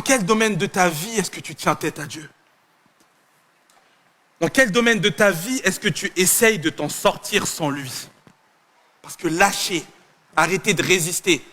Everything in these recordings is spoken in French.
quel domaine de ta vie est-ce que tu tiens tête à Dieu? Dans quel domaine de ta vie est-ce que tu essayes de t'en sortir sans lui? Parce que lâcher, arrêter de résister,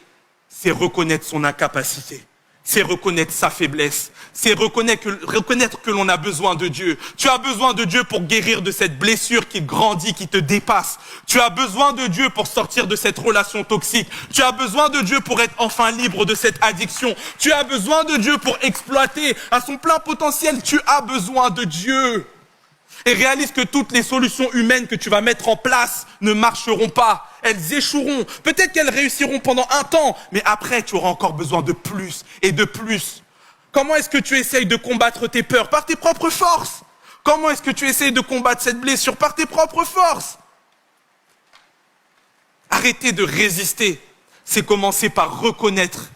c'est reconnaître son incapacité. C'est reconnaître sa faiblesse. C'est reconnaître que l'on a besoin de Dieu. Tu as besoin de Dieu pour guérir de cette blessure qui grandit, qui te dépasse. Tu as besoin de Dieu pour sortir de cette relation toxique. Tu as besoin de Dieu pour être enfin libre de cette addiction. Tu as besoin de Dieu pour exploiter à son plein potentiel. Tu as besoin de Dieu. Et réalise que toutes les solutions humaines que tu vas mettre en place ne marcheront pas. Elles échoueront. Peut-être qu'elles réussiront pendant un temps, mais après, tu auras encore besoin de plus et de plus. Comment est-ce que tu essayes de combattre tes peurs? Par tes propres forces. Comment est-ce que tu essayes de combattre cette blessure? Par tes propres forces. Arrêter de résister, c'est commencer par reconnaître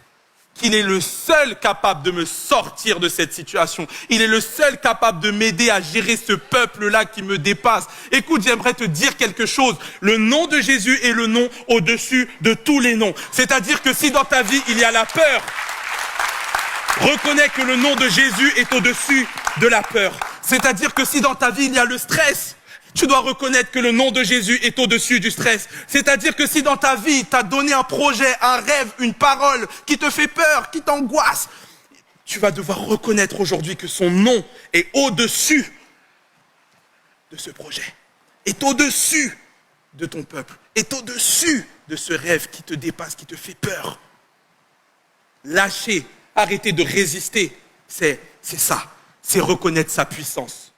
qu'il est le seul capable de me sortir de cette situation. Il est le seul capable de m'aider à gérer ce peuple-là qui me dépasse. Écoute, j'aimerais te dire quelque chose. Le nom de Jésus est le nom au-dessus de tous les noms. C'est-à-dire que si dans ta vie, il y a la peur, reconnais que le nom de Jésus est au-dessus de la peur. C'est-à-dire que si dans ta vie, il y a le stress, tu dois reconnaître que le nom de Jésus est au-dessus du stress. C'est-à-dire que si dans ta vie, tu as donné un projet, un rêve, une parole qui te fait peur, qui t'angoisse, tu vas devoir reconnaître aujourd'hui que son nom est au-dessus de ce projet, est au-dessus de ton peuple, est au-dessus de ce rêve qui te dépasse, qui te fait peur. Lâcher, arrêter de résister, c'est ça, c'est reconnaître sa puissance.